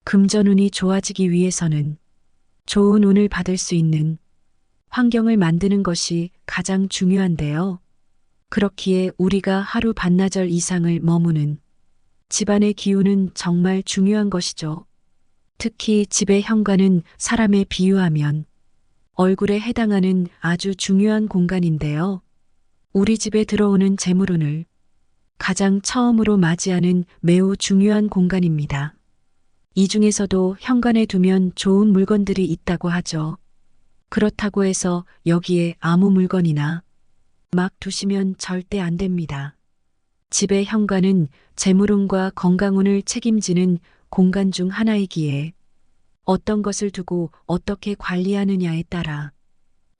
금전운이 좋아지기 위해서는 좋은 운을 받을 수 있는 환경을 만드는 것이 가장 중요한데요. 그렇기에 우리가 하루 반나절 이상을 머무는 집안의 기운은 정말 중요한 것이죠. 특히 집의 현관은 사람에 비유하면 얼굴에 해당하는 아주 중요한 공간인데요. 우리 집에 들어오는 재물운을 가장 처음으로 맞이하는 매우 중요한 공간입니다. 이 중에서도 현관에 두면 좋은 물건들이 있다고 하죠. 그렇다고 해서 여기에 아무 물건이나 막 두시면 절대 안 됩니다. 집의 현관은 재물운과 건강운을 책임지는 공간 중 하나이기에 어떤 것을 두고 어떻게 관리하느냐에 따라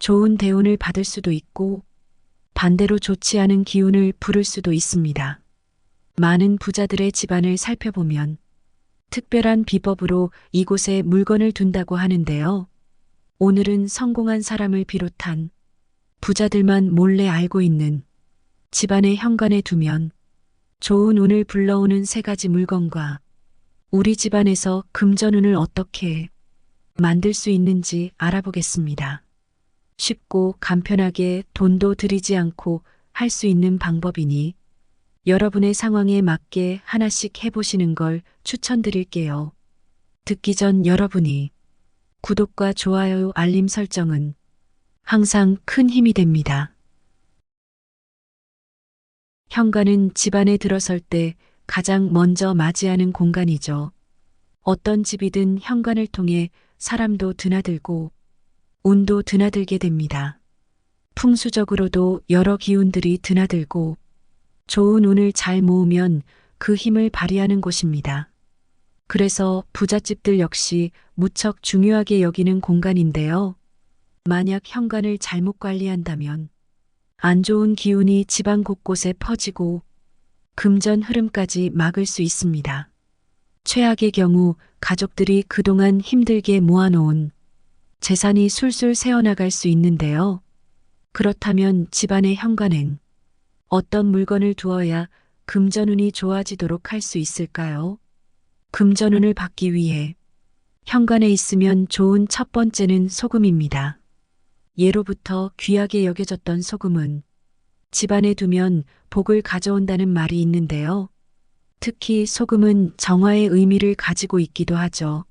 좋은 대운을 받을 수도 있고 반대로 좋지 않은 기운을 부를 수도 있습니다. 많은 부자들의 집안을 살펴보면 특별한 비법으로 이곳에 물건을 둔다고 하는데요. 오늘은 성공한 사람을 비롯한 부자들만 몰래 알고 있는 집안의 현관에 두면 좋은 운을 불러오는 3가지 물건과 우리 집안에서 금전운을 어떻게 만들 수 있는지 알아보겠습니다. 쉽고 간편하게 돈도 들이지 않고 할 수 있는 방법이니 여러분의 상황에 맞게 하나씩 해보시는 걸 추천드릴게요. 듣기 전 여러분이 구독과 좋아요, 알림 설정은 항상 큰 힘이 됩니다. 현관은 집안에 들어설 때 가장 먼저 맞이하는 공간이죠. 어떤 집이든 현관을 통해 사람도 드나들고 운도 드나들게 됩니다. 풍수적으로도 여러 기운들이 드나들고 좋은 운을 잘 모으면 그 힘을 발휘하는 곳입니다. 그래서 부잣집들 역시 무척 중요하게 여기는 공간인데요. 만약 현관을 잘못 관리한다면 안 좋은 기운이 집안 곳곳에 퍼지고 금전 흐름까지 막을 수 있습니다. 최악의 경우 가족들이 그동안 힘들게 모아놓은 재산이 술술 새어나갈 수 있는데요. 그렇다면 집안의 현관엔 어떤 물건을 두어야 금전운이 좋아지도록 할 수 있을까요? 금전운을 받기 위해 현관에 있으면 좋은 첫 번째는 소금입니다. 예로부터 귀하게 여겨졌던 소금은 집안에 두면 복을 가져온다는 말이 있는데요. 특히 소금은 정화의 의미를 가지고 있기도 하죠.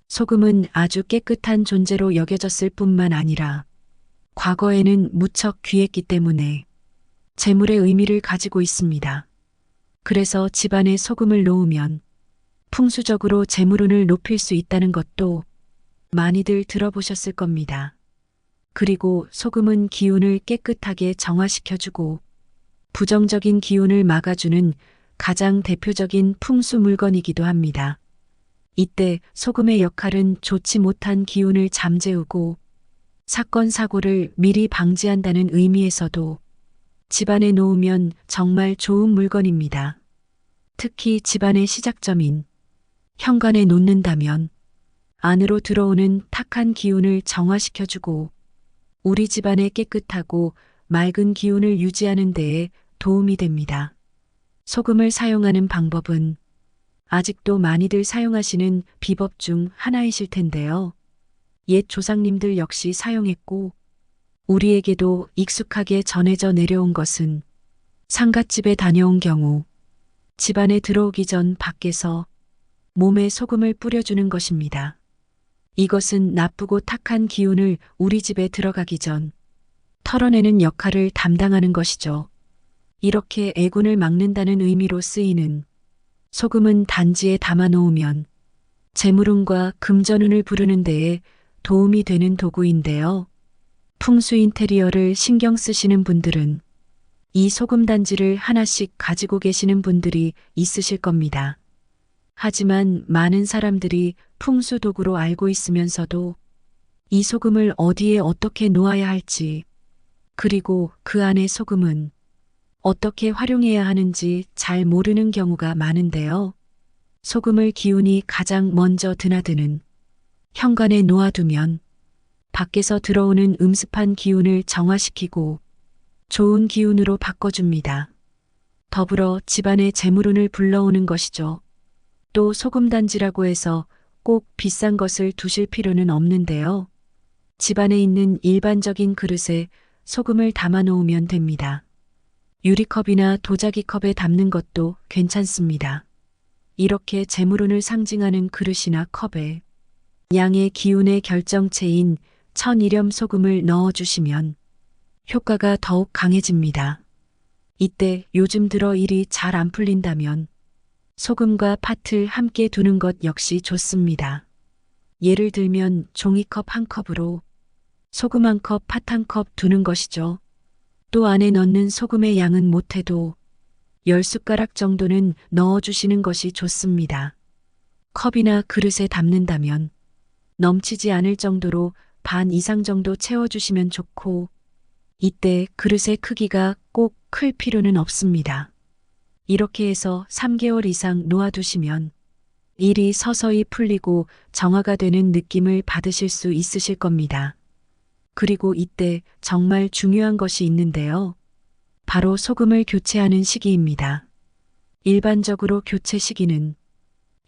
소금은 아주 깨끗한 존재로 여겨졌을 뿐만 아니라 과거에는 무척 귀했기 때문에 재물의 의미를 가지고 있습니다. 그래서 집안에 소금을 놓으면 풍수적으로 재물운을 높일 수 있다는 것도 많이들 들어보셨을 겁니다. 그리고 소금은 기운을 깨끗하게 정화시켜주고 부정적인 기운을 막아주는 가장 대표적인 풍수 물건이기도 합니다. 이때 소금의 역할은 좋지 못한 기운을 잠재우고 사건, 사고를 미리 방지한다는 의미에서도 집안에 놓으면 정말 좋은 물건입니다. 특히 집안의 시작점인 현관에 놓는다면 안으로 들어오는 탁한 기운을 정화시켜주고 우리 집안의 깨끗하고 맑은 기운을 유지하는 데에 도움이 됩니다. 소금을 사용하는 방법은 아직도 많이들 사용하시는 비법 중 하나이실 텐데요. 옛 조상님들 역시 사용했고 우리에게도 익숙하게 전해져 내려온 것은 상갓집에 다녀온 경우 집안에 들어오기 전 밖에서 몸에 소금을 뿌려주는 것입니다. 이것은 나쁘고 탁한 기운을 우리 집에 들어가기 전 털어내는 역할을 담당하는 것이죠. 이렇게 애군을 막는다는 의미로 쓰이는 소금은 단지에 담아 놓으면 재물운과 금전운을 부르는 데에 도움이 되는 도구인데요. 풍수 인테리어를 신경 쓰시는 분들은 이 소금 단지를 하나씩 가지고 계시는 분들이 있으실 겁니다. 하지만 많은 사람들이 풍수 도구로 알고 있으면서도 이 소금을 어디에 어떻게 놓아야 할지, 그리고 그 안의 소금은 어떻게 활용해야 하는지 잘 모르는 경우가 많은데요. 소금을 기운이 가장 먼저 드나드는 현관에 놓아두면 밖에서 들어오는 음습한 기운을 정화시키고 좋은 기운으로 바꿔줍니다. 더불어 집안에 재물운을 불러오는 것이죠. 또 소금단지라고 해서 꼭 비싼 것을 두실 필요는 없는데요. 집안에 있는 일반적인 그릇에 소금을 담아 놓으면 됩니다. 유리컵이나 도자기 컵에 담는 것도 괜찮습니다. 이렇게 재물운을 상징하는 그릇이나 컵에 양의 기운의 결정체인 천일염 소금을 넣어주시면 효과가 더욱 강해집니다. 이때 요즘 들어 일이 잘 안 풀린다면 소금과 팥을 함께 두는 것 역시 좋습니다. 예를 들면 종이컵 한 컵으로 소금 한 컵, 팥 한 컵 두는 것이죠. 또 안에 넣는 소금의 양은 못해도 10숟가락 정도는 넣어주시는 것이 좋습니다. 컵이나 그릇에 담는다면 넘치지 않을 정도로 반 이상 정도 채워주시면 좋고, 이때 그릇의 크기가 꼭 클 필요는 없습니다. 이렇게 해서 3개월 이상 놓아두시면 일이 서서히 풀리고 정화가 되는 느낌을 받으실 수 있으실 겁니다. 그리고 이때 정말 중요한 것이 있는데요. 바로 소금을 교체하는 시기입니다. 일반적으로 교체 시기는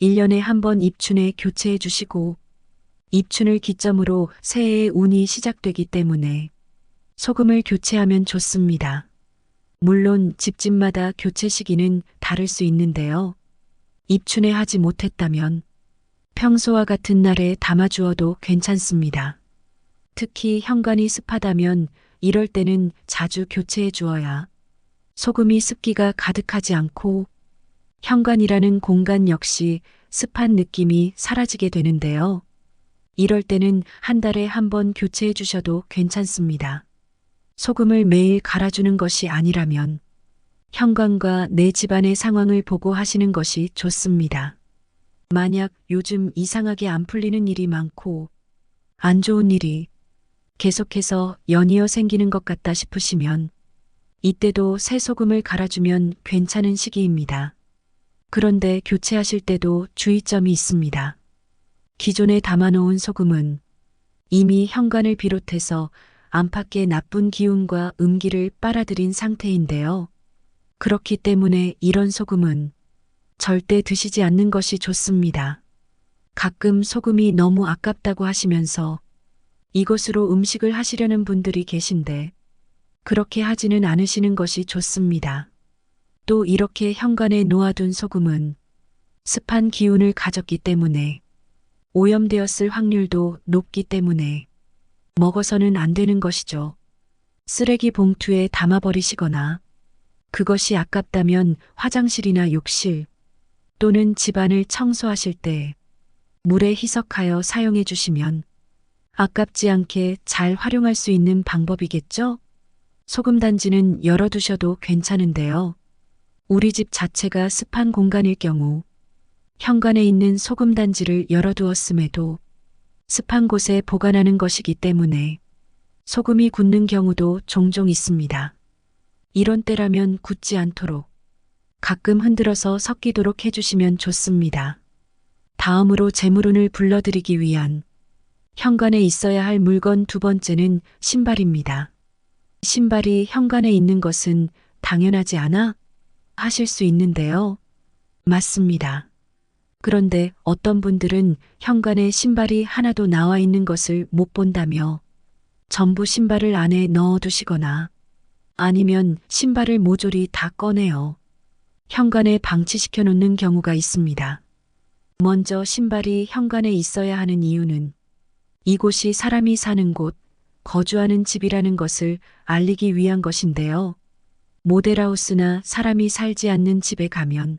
1년에 한 번 입춘에 교체해 주시고, 입춘을 기점으로 새해의 운이 시작되기 때문에 소금을 교체하면 좋습니다. 물론 집집마다 교체 시기는 다를 수 있는데요. 입춘에 하지 못했다면 평소와 같은 날에 담아주어도 괜찮습니다. 특히 현관이 습하다면 이럴 때는 자주 교체해 주어야 소금이 습기가 가득하지 않고 현관이라는 공간 역시 습한 느낌이 사라지게 되는데요. 이럴 때는 한 달에 한 번 교체해 주셔도 괜찮습니다. 소금을 매일 갈아주는 것이 아니라면 현관과 내 집안의 상황을 보고 하시는 것이 좋습니다. 만약 요즘 이상하게 안 풀리는 일이 많고 안 좋은 일이 계속해서 연이어 생기는 것 같다 싶으시면 이때도 새 소금을 갈아주면 괜찮은 시기입니다. 그런데 교체하실 때도 주의점이 있습니다. 기존에 담아놓은 소금은 이미 현관을 비롯해서 안팎의 나쁜 기운과 음기를 빨아들인 상태인데요. 그렇기 때문에 이런 소금은 절대 드시지 않는 것이 좋습니다. 가끔 소금이 너무 아깝다고 하시면서 이것으로 음식을 하시려는 분들이 계신데 그렇게 하지는 않으시는 것이 좋습니다. 또 이렇게 현관에 놓아둔 소금은 습한 기운을 가졌기 때문에 오염되었을 확률도 높기 때문에 먹어서는 안 되는 것이죠. 쓰레기 봉투에 담아버리시거나 그것이 아깝다면 화장실이나 욕실 또는 집안을 청소하실 때 물에 희석하여 사용해 주시면 아깝지 않게 잘 활용할 수 있는 방법이겠죠? 소금 단지는 열어두셔도 괜찮은데요. 우리 집 자체가 습한 공간일 경우 현관에 있는 소금 단지를 열어두었음에도 습한 곳에 보관하는 것이기 때문에 소금이 굳는 경우도 종종 있습니다. 이런 때라면 굳지 않도록 가끔 흔들어서 섞이도록 해주시면 좋습니다. 다음으로 재물운을 불러드리기 위한 현관에 있어야 할 물건 두 번째는 신발입니다. 신발이 현관에 있는 것은 당연하지 않아? 하실 수 있는데요. 맞습니다. 그런데 어떤 분들은 현관에 신발이 하나도 나와 있는 것을 못 본다며 전부 신발을 안에 넣어 두시거나 아니면 신발을 모조리 다 꺼내어 현관에 방치시켜 놓는 경우가 있습니다. 먼저 신발이 현관에 있어야 하는 이유는 이곳이 사람이 사는 곳, 거주하는 집이라는 것을 알리기 위한 것인데요. 모델하우스나 사람이 살지 않는 집에 가면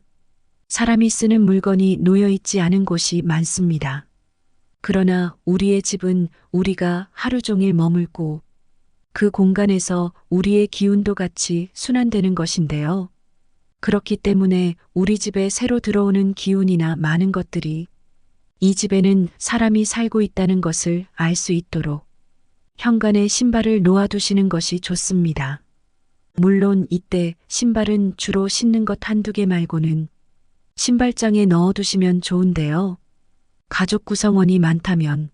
사람이 쓰는 물건이 놓여 있지 않은 곳이 많습니다. 그러나 우리의 집은 우리가 하루 종일 머물고 그 공간에서 우리의 기운도 같이 순환되는 것인데요. 그렇기 때문에 우리 집에 새로 들어오는 기운이나 많은 것들이 이 집에는 사람이 살고 있다는 것을 알 수 있도록 현관에 신발을 놓아두시는 것이 좋습니다. 물론 이때 신발은 주로 신는 것 한두 개 말고는 신발장에 넣어두시면 좋은데요. 가족 구성원이 많다면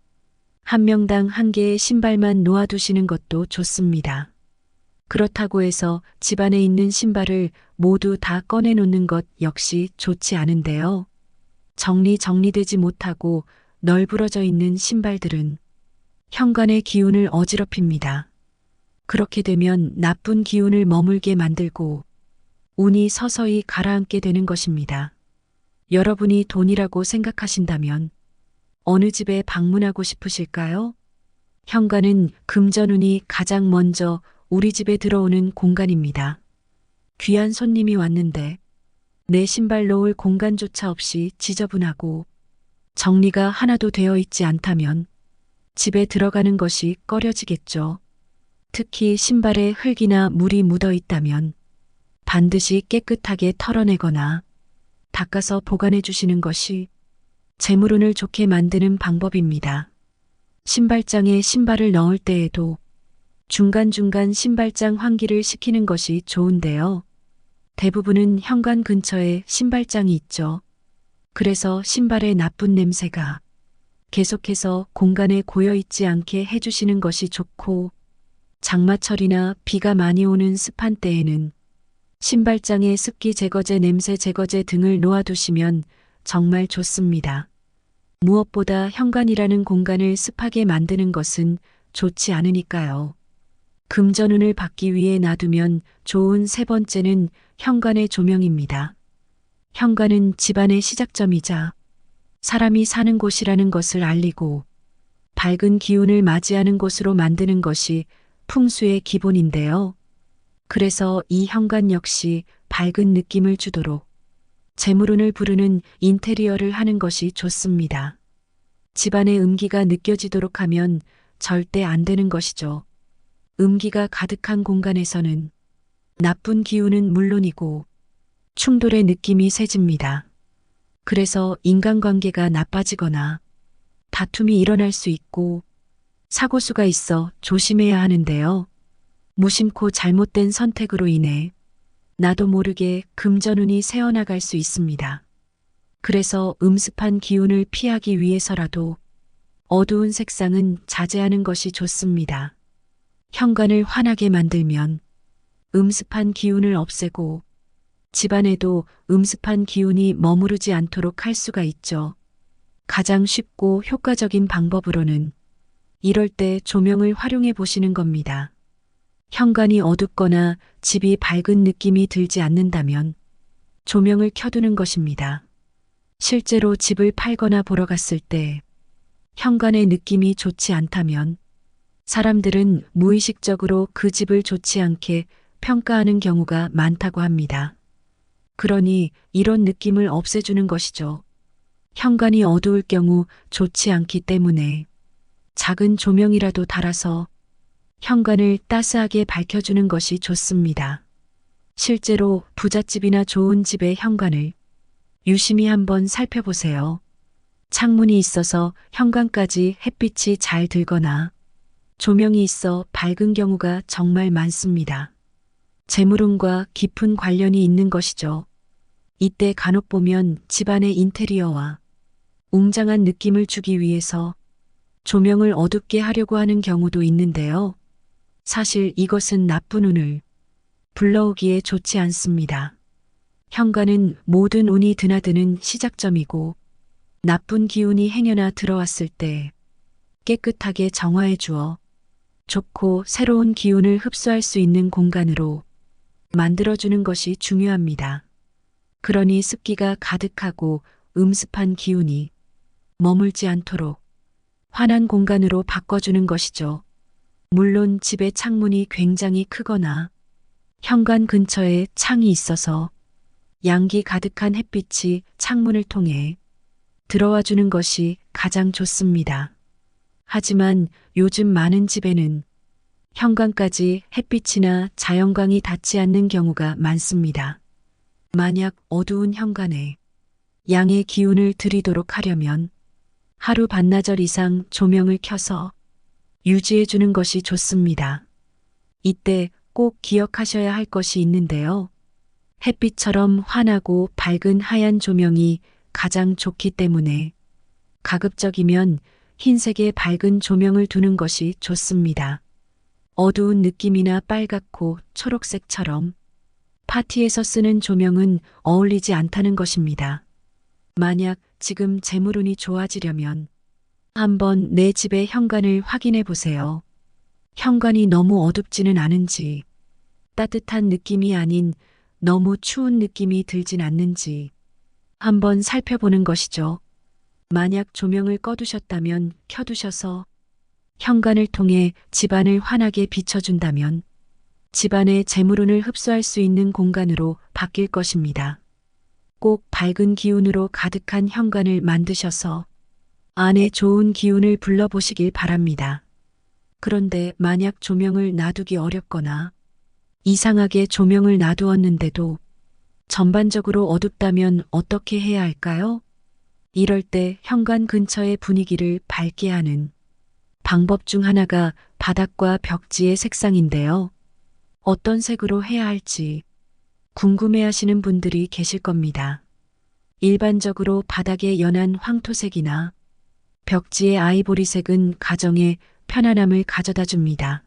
한 명당 한 개의 신발만 놓아두시는 것도 좋습니다. 그렇다고 해서 집안에 있는 신발을 모두 다 꺼내놓는 것 역시 좋지 않은데요. 정리되지 못하고 널브러져 있는 신발들은 현관의 기운을 어지럽힙니다. 그렇게 되면 나쁜 기운을 머물게 만들고 운이 서서히 가라앉게 되는 것입니다. 여러분이 돈이라고 생각하신다면 어느 집에 방문하고 싶으실까요? 현관은 금전운이 가장 먼저 우리 집에 들어오는 공간입니다. 귀한 손님이 왔는데 내 신발 놓을 공간조차 없이 지저분하고 정리가 하나도 되어 있지 않다면 집에 들어가는 것이 꺼려지겠죠. 특히 신발에 흙이나 물이 묻어 있다면 반드시 깨끗하게 털어내거나 닦아서 보관해 주시는 것이 재물운을 좋게 만드는 방법입니다. 신발장에 신발을 넣을 때에도 중간중간 신발장 환기를 시키는 것이 좋은데요. 대부분은 현관 근처에 신발장이 있죠. 그래서 신발의 나쁜 냄새가 계속해서 공간에 고여 있지 않게 해주시는 것이 좋고, 장마철이나 비가 많이 오는 습한 때에는 신발장에 습기 제거제, 냄새 제거제 등을 놓아두시면 정말 좋습니다. 무엇보다 현관이라는 공간을 습하게 만드는 것은 좋지 않으니까요. 금전운을 받기 위해 놔두면 좋은 세 번째는 현관의 조명입니다. 현관은 집안의 시작점이자 사람이 사는 곳이라는 것을 알리고 밝은 기운을 맞이하는 곳으로 만드는 것이 풍수의 기본인데요. 그래서 이 현관 역시 밝은 느낌을 주도록 재물운을 부르는 인테리어를 하는 것이 좋습니다. 집안의 음기가 느껴지도록 하면 절대 안 되는 것이죠. 음기가 가득한 공간에서는 나쁜 기운은 물론이고 충돌의 느낌이 세집니다. 그래서 인간관계가 나빠지거나 다툼이 일어날 수 있고 사고수가 있어 조심해야 하는데요. 무심코 잘못된 선택으로 인해 나도 모르게 금전운이 새어나갈 수 있습니다. 그래서 음습한 기운을 피하기 위해서라도 어두운 색상은 자제하는 것이 좋습니다. 현관을 환하게 만들면 음습한 기운을 없애고 집안에도 음습한 기운이 머무르지 않도록 할 수가 있죠. 가장 쉽고 효과적인 방법으로는 이럴 때 조명을 활용해 보시는 겁니다. 현관이 어둡거나 집이 밝은 느낌이 들지 않는다면 조명을 켜두는 것입니다. 실제로 집을 팔거나 보러 갔을 때 현관의 느낌이 좋지 않다면 사람들은 무의식적으로 그 집을 좋지 않게 평가하는 경우가 많다고 합니다. 그러니 이런 느낌을 없애주는 것이죠. 현관이 어두울 경우 좋지 않기 때문에 작은 조명이라도 달아서 현관을 따스하게 밝혀주는 것이 좋습니다. 실제로 부잣집이나 좋은 집의 현관을 유심히 한번 살펴보세요. 창문이 있어서 현관까지 햇빛이 잘 들거나 조명이 있어 밝은 경우가 정말 많습니다. 재물운과 깊은 관련이 있는 것이죠. 이때 간혹 보면 집안의 인테리어와 웅장한 느낌을 주기 위해서 조명을 어둡게 하려고 하는 경우도 있는데요. 사실 이것은 나쁜 운을 불러오기에 좋지 않습니다. 현관은 모든 운이 드나드는 시작점이고 나쁜 기운이 행여나 들어왔을 때 깨끗하게 정화해 주어 좋고 새로운 기운을 흡수할 수 있는 공간으로 만들어주는 것이 중요합니다. 그러니 습기가 가득하고 음습한 기운이 머물지 않도록 환한 공간으로 바꿔주는 것이죠. 물론 집의 창문이 굉장히 크거나 현관 근처에 창이 있어서 양기 가득한 햇빛이 창문을 통해 들어와 주는 것이 가장 좋습니다. 하지만 요즘 많은 집에는 현관까지 햇빛이나 자연광이 닿지 않는 경우가 많습니다. 만약 어두운 현관에 양의 기운을 들이도록 하려면 하루 반나절 이상 조명을 켜서 유지해 주는 것이 좋습니다. 이때 꼭 기억하셔야 할 것이 있는데요. 햇빛처럼 환하고 밝은 하얀 조명이 가장 좋기 때문에 가급적이면 흰색의 밝은 조명을 두는 것이 좋습니다. 어두운 느낌이나 빨갛고 초록색처럼 파티에서 쓰는 조명은 어울리지 않다는 것입니다. 만약 지금 재물운이 좋아지려면 한번 내 집의 현관을 확인해 보세요. 현관이 너무 어둡지는 않은지, 따뜻한 느낌이 아닌 너무 추운 느낌이 들진 않는지 한번 살펴보는 것이죠. 만약 조명을 꺼두셨다면 켜두셔서 현관을 통해 집안을 환하게 비춰준다면 집안의 재물운을 흡수할 수 있는 공간으로 바뀔 것입니다. 꼭 밝은 기운으로 가득한 현관을 만드셔서 안에 좋은 기운을 불러보시길 바랍니다. 그런데 만약 조명을 놔두기 어렵거나 이상하게 조명을 놔두었는데도 전반적으로 어둡다면 어떻게 해야 할까요? 이럴 때 현관 근처의 분위기를 밝게 하는 방법 중 하나가 바닥과 벽지의 색상인데요. 어떤 색으로 해야 할지 궁금해 하시는 분들이 계실 겁니다. 일반적으로 바닥의 연한 황토색이나 벽지의 아이보리색은 가정에 편안함을 가져다 줍니다.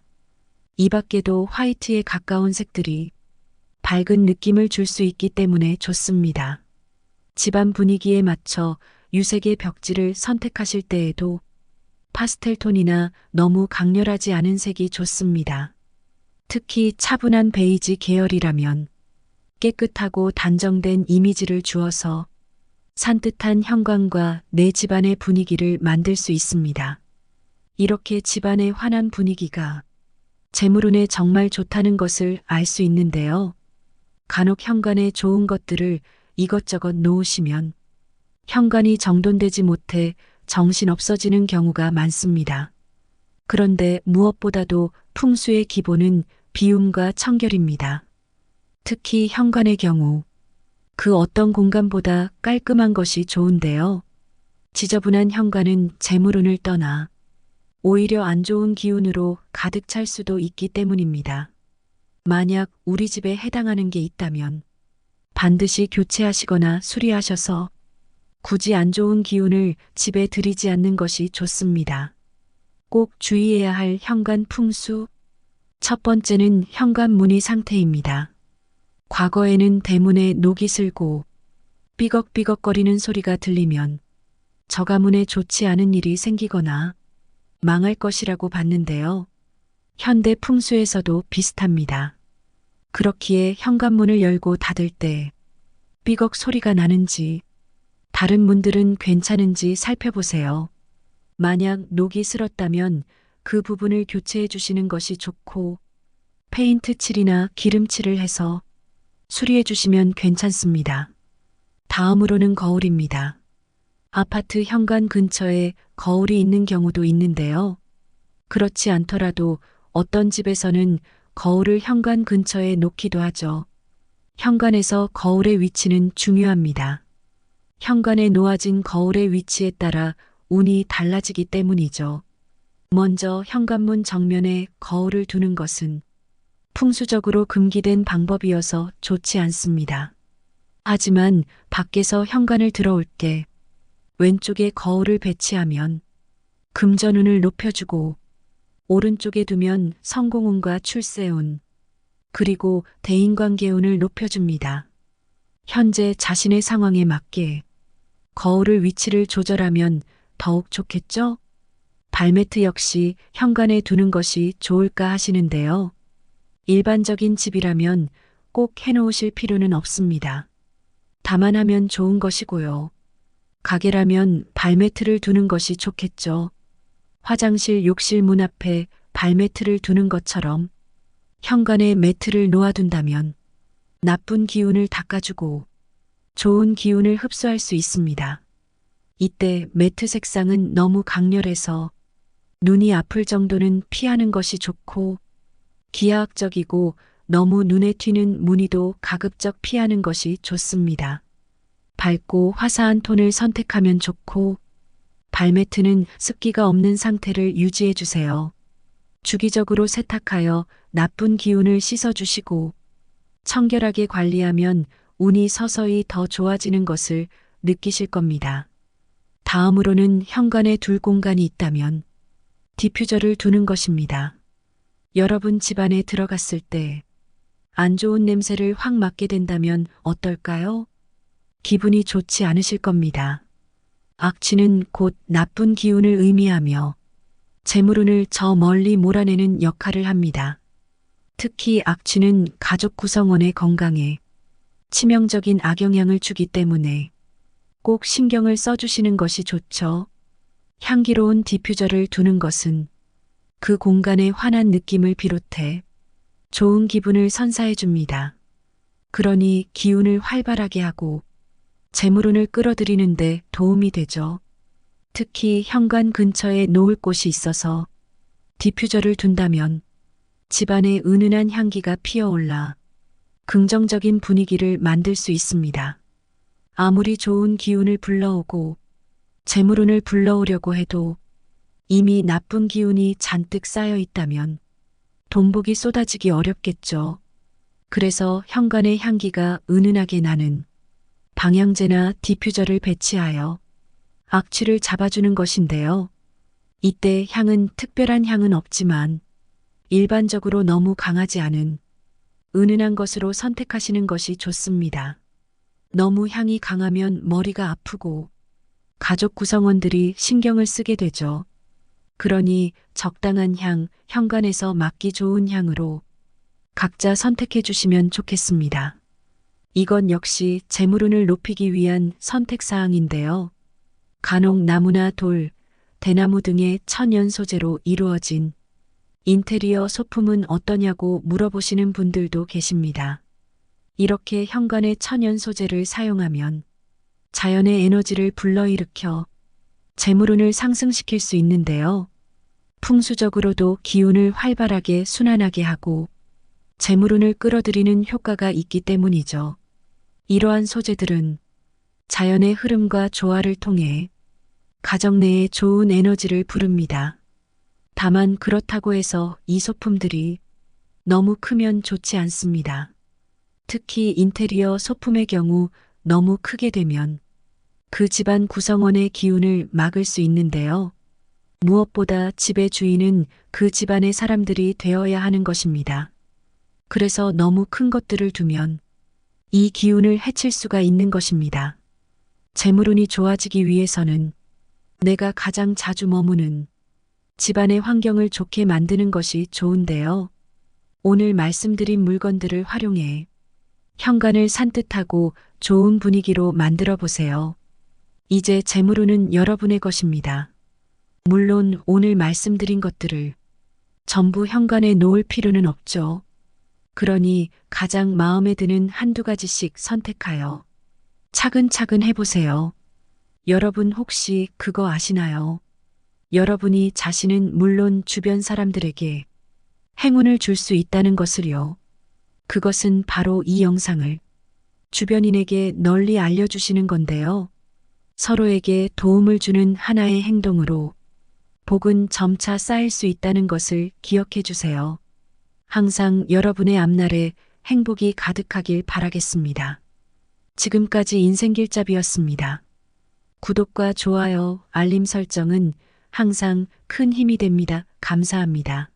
이 밖에도 화이트에 가까운 색들이 밝은 느낌을 줄 수 있기 때문에 좋습니다. 집안 분위기에 맞춰 유색의 벽지를 선택하실 때에도 파스텔 톤이나 너무 강렬하지 않은 색이 좋습니다. 특히 차분한 베이지 계열이라면 깨끗하고 단정된 이미지를 주어서 산뜻한 현관과 내 집안의 분위기를 만들 수 있습니다. 이렇게 집안의 환한 분위기가 재물운에 정말 좋다는 것을 알 수 있는데요. 간혹 현관에 좋은 것들을 이것저것 놓으시면 현관이 정돈되지 못해 정신 없어지는 경우가 많습니다. 그런데 무엇보다도 풍수의 기본은 비움과 청결입니다. 특히 현관의 경우 그 어떤 공간보다 깔끔한 것이 좋은데요. 지저분한 현관은 재물운을 떠나 오히려 안 좋은 기운으로 가득 찰 수도 있기 때문입니다. 만약 우리 집에 해당하는 게 있다면 반드시 교체하시거나 수리하셔서 굳이 안 좋은 기운을 집에 들이지 않는 것이 좋습니다. 꼭 주의해야 할 현관 풍수. 첫 번째는 현관 문의 상태입니다. 과거에는 대문에 녹이 슬고 삐걱삐걱거리는 소리가 들리면 저가문에 좋지 않은 일이 생기거나 망할 것이라고 봤는데요. 현대 풍수에서도 비슷합니다. 그렇기에 현관문을 열고 닫을 때 삐걱 소리가 나는지 다른 문들은 괜찮은지 살펴보세요. 만약 녹이 슬었다면 그 부분을 교체해 주시는 것이 좋고 페인트 칠이나 기름칠을 해서 수리해 주시면 괜찮습니다. 다음으로는 거울입니다. 아파트 현관 근처에 거울이 있는 경우도 있는데요. 그렇지 않더라도 어떤 집에서는 거울을 현관 근처에 놓기도 하죠. 현관에서 거울의 위치는 중요합니다. 현관에 놓아진 거울의 위치에 따라 운이 달라지기 때문이죠. 먼저 현관문 정면에 거울을 두는 것은 풍수적으로 금기된 방법이어서 좋지 않습니다. 하지만 밖에서 현관을 들어올 때 왼쪽에 거울을 배치하면 금전운을 높여주고 오른쪽에 두면 성공운과 출세운, 그리고 대인관계운을 높여줍니다. 현재 자신의 상황에 맞게 거울을 위치를 조절하면 더욱 좋겠죠? 발매트 역시 현관에 두는 것이 좋을까 하시는데요. 일반적인 집이라면 꼭 해놓으실 필요는 없습니다. 다만 하면 좋은 것이고요. 가게라면 발매트를 두는 것이 좋겠죠. 화장실, 욕실 문 앞에 발매트를 두는 것처럼 현관에 매트를 놓아둔다면 나쁜 기운을 닦아주고 좋은 기운을 흡수할 수 있습니다. 이때 매트 색상은 너무 강렬해서 눈이 아플 정도는 피하는 것이 좋고 기하학적이고 너무 눈에 튀는 무늬도 가급적 피하는 것이 좋습니다. 밝고 화사한 톤을 선택하면 좋고 발매트는 습기가 없는 상태를 유지해 주세요. 주기적으로 세탁하여 나쁜 기운을 씻어주시고 청결하게 관리하면 운이 서서히 더 좋아지는 것을 느끼실 겁니다. 다음으로는 현관에 둘 공간이 있다면 디퓨저를 두는 것입니다. 여러분 집안에 들어갔을 때 안 좋은 냄새를 확 맡게 된다면 어떨까요? 기분이 좋지 않으실 겁니다. 악취는 곧 나쁜 기운을 의미하며 재물운을 저 멀리 몰아내는 역할을 합니다. 특히 악취는 가족 구성원의 건강에 치명적인 악영향을 주기 때문에 꼭 신경을 써주시는 것이 좋죠. 향기로운 디퓨저를 두는 것은 그 공간의 환한 느낌을 비롯해 좋은 기분을 선사해 줍니다. 그러니 기운을 활발하게 하고 재물운을 끌어들이는데 도움이 되죠. 특히 현관 근처에 놓을 곳이 있어서 디퓨저를 둔다면 집안에 은은한 향기가 피어올라 긍정적인 분위기를 만들 수 있습니다. 아무리 좋은 기운을 불러오고 재물운을 불러오려고 해도 이미 나쁜 기운이 잔뜩 쌓여 있다면 돈복이 쏟아지기 어렵겠죠. 그래서 현관의 향기가 은은하게 나는 방향제나 디퓨저를 배치하여 악취를 잡아주는 것인데요. 이때 향은 특별한 향은 없지만 일반적으로 너무 강하지 않은 은은한 것으로 선택하시는 것이 좋습니다. 너무 향이 강하면 머리가 아프고 가족 구성원들이 신경을 쓰게 되죠. 그러니 적당한 향, 현관에서 맡기 좋은 향으로 각자 선택해 주시면 좋겠습니다. 이건 역시 재물운을 높이기 위한 선택사항인데요. 간혹 나무나 돌, 대나무 등의 천연 소재로 이루어진 인테리어 소품은 어떠냐고 물어보시는 분들도 계십니다. 이렇게 현관의 천연 소재를 사용하면 자연의 에너지를 불러일으켜 재물운을 상승시킬 수 있는데요. 풍수적으로도 기운을 활발하게 순환하게 하고 재물운을 끌어들이는 효과가 있기 때문이죠. 이러한 소재들은 자연의 흐름과 조화를 통해 가정 내에 좋은 에너지를 부릅니다. 다만 그렇다고 해서 이 소품들이 너무 크면 좋지 않습니다. 특히 인테리어 소품의 경우 너무 크게 되면 그 집안 구성원의 기운을 막을 수 있는데요. 무엇보다 집의 주인은 그 집안의 사람들이 되어야 하는 것입니다. 그래서 너무 큰 것들을 두면 이 기운을 해칠 수가 있는 것입니다. 재물운이 좋아지기 위해서는 내가 가장 자주 머무는 집안의 환경을 좋게 만드는 것이 좋은데요. 오늘 말씀드린 물건들을 활용해 현관을 산뜻하고 좋은 분위기로 만들어 보세요. 이제 재물운은 여러분의 것입니다. 물론 오늘 말씀드린 것들을 전부 현관에 놓을 필요는 없죠. 그러니 가장 마음에 드는 한두 가지씩 선택하여 차근차근 해보세요. 여러분 혹시 그거 아시나요? 여러분이 자신은 물론 주변 사람들에게 행운을 줄 수 있다는 것을요. 그것은 바로 이 영상을 주변인에게 널리 알려주시는 건데요. 서로에게 도움을 주는 하나의 행동으로 복은 점차 쌓일 수 있다는 것을 기억해 주세요. 항상 여러분의 앞날에 행복이 가득하길 바라겠습니다. 지금까지 인생길잡이였습니다. 구독과 좋아요, 알림 설정은 항상 큰 힘이 됩니다. 감사합니다.